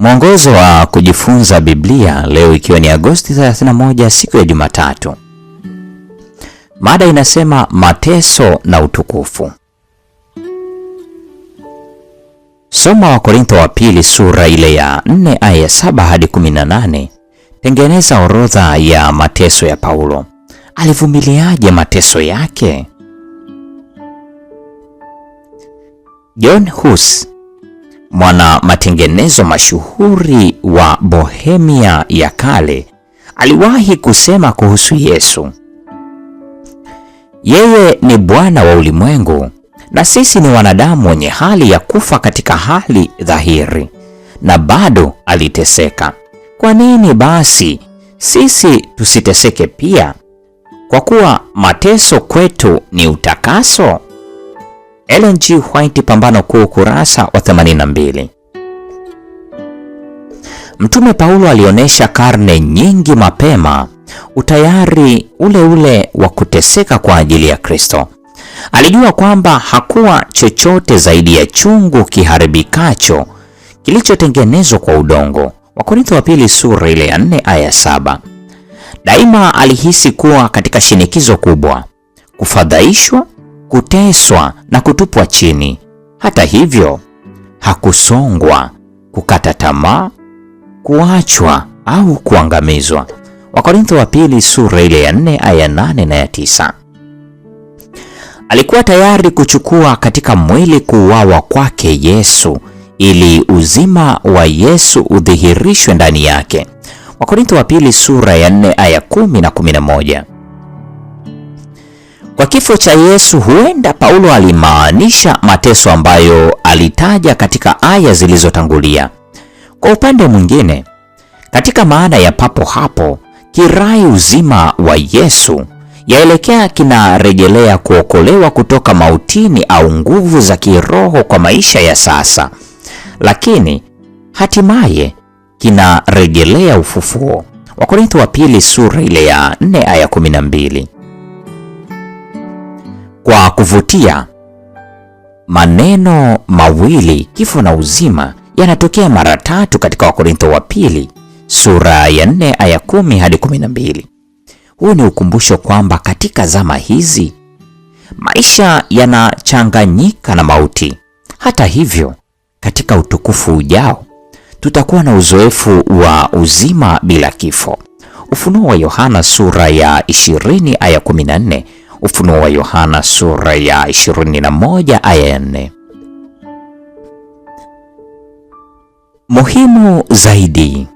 Mwongozo wa kujifunza Biblia leo ikiwa ni Agosti 31 siku ya Jumatatu. Mada inasema mateso na utukufu. Soma Wakorintho wa pili sura ile ya 4 aya 7 hadi 18. Tengeneza orodha ya mateso ya Paulo. Alivumiliaje mateso yake? John Huss, mwana matengenezo mashuhuri wa Bohemia ya kale, aliwahi kusema kuhusu Yesu, yeye ni Bwana wa ulimwengu na sisi ni wanadamu wenye hali ya kufa katika hali dhahiri, na bado aliteseka. Kwa nini basi sisi tusiteseke pia? Kwa kuwa mateso kwetu ni utakaso. Ellen G. White, Pambano Kuu, kurasa wa 82. Mtume Paulo alionyesha karne nyingi mapema utayari ule wa kuteseka kwa ajili ya Kristo. Alijua kwamba hakuwa chochote zaidi ya chungu kiharibikacho kilichotengenezwa kwa udongo. Wakorintho wa pili sura ile ya 4 aya 7. Daima alihisi kuwa katika shinikizo kubwa, kufadhaishwa, kuteswa na kutupwa chini. Hata hivyo, hakusongwa, kukata tamaa, kuachwa au kuangamizwa. Wakorintho wa pili sura ile ya 4 aya 8 na ya 9. Alikuwa tayari kuchukua katika mwili kuuawa kwake Yesu ili uzima wa Yesu udhihirishwe ndani yake. Wakorintho wa pili sura ya 4 aya 10 na 11. Kwa kifo cha Yesu, huenda Paulo alimaanisha mateso ambayo alitaja katika aya zilizotangulia. Kwa upande mwingine, katika maana ya papo hapo, kirai uzima wa Yesu yaelekea kinarejelea kuokolewa kutoka mautini au nguvu za kiroho kwa maisha ya sasa, lakini hatimaye kinarejelea ufufuo. Wakorintho wa pili sura ile ya 4 aya 12. Kwa kuvutia, maneno mawili kifo na uzima yanatokea mara 3 katika Wakorintho wa pili sura ya 4 aya 10 hadi 12. Huu ni ukumbusho kwamba katika zama hizi maisha yanachanganyika na mauti. Hata hivyo, katika utukufu ujao tutakuwa na uzoefu wa uzima bila kifo. Ufunuo wa Yohana sura ya 20 aya 14. Ufunuo wa Yohana sura ya 21 aya 4. Muhimu zaidi,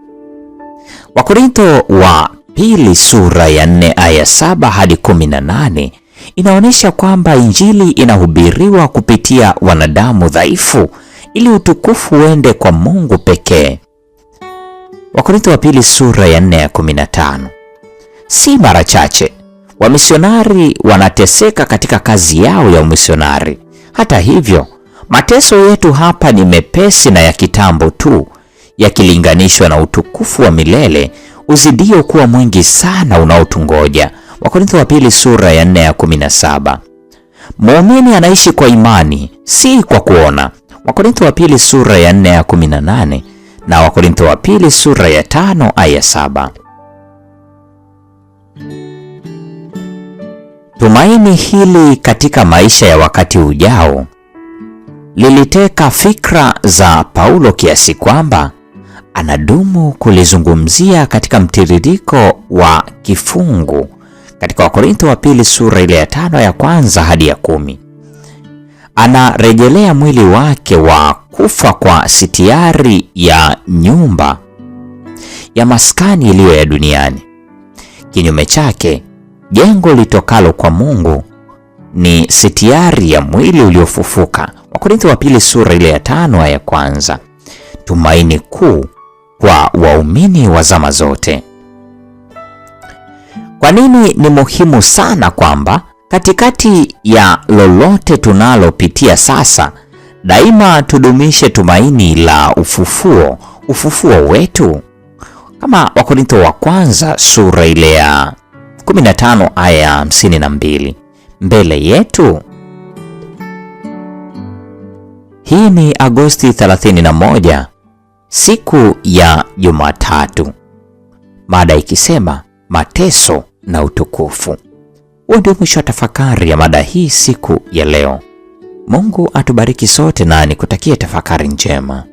Wakorintho wa pili sura ya 4 aya 7 hadi 18 inaonyesha kwamba Injili inahubiriwa kupitia wanadamu dhaifu ili utukufu uende kwa Mungu pekee. Wakorintho wa pili sura ya 4 aya 15. Si mara chache wamisionari wanateseka katika kazi yao ya umisionari. Hata hivyo, mateso yetu hapa ni mepesi na ya kitambo tu, yakilinganishwa na utukufu wa milele uzidio kuwa mwingi sana unaotungoja. Wakorintho wa pili sura ya 4 ya 17. Muumini anaishi kwa imani, si kwa kuona. Wakorintho wa pili sura ya 4 ya 18 na Wakorintho wa pili sura ya 5 aya 7. Tumaini hili katika maisha ya wakati ujao liliteka fikra za Paulo kiasi kwamba anadumu kulizungumzia katika mtiririko wa kifungu katika Wakorintho wa pili sura ile ya 5 ya kwanza hadi ya 10. Anarejelea mwili wake wa kufa kwa sitiari ya nyumba ya maskani iliyo ya duniani. Kinyume chake, jengo litokalo kwa Mungu ni sitiari ya mwili uliofufuka. Wakorintho wa pili sura ile ya 5 aya ya kwanza. Tumaini kuu kwa waumini wa zama zote. Kwa nini ni muhimu sana kwamba katikati ya lolote tunalopitia sasa, daima tudumishe tumaini la ufufuo wetu? Kama Wakorintho wa kwanza sura ile ya 15 aya ya 52 mbele yetu. Hii ni Agosti 31 siku ya Jumatatu, mada ikisema mateso na utukufu. Huo ndio mwisho wa tafakari ya mada hii siku ya leo. Mungu atubariki sote na nikutakie tafakari njema.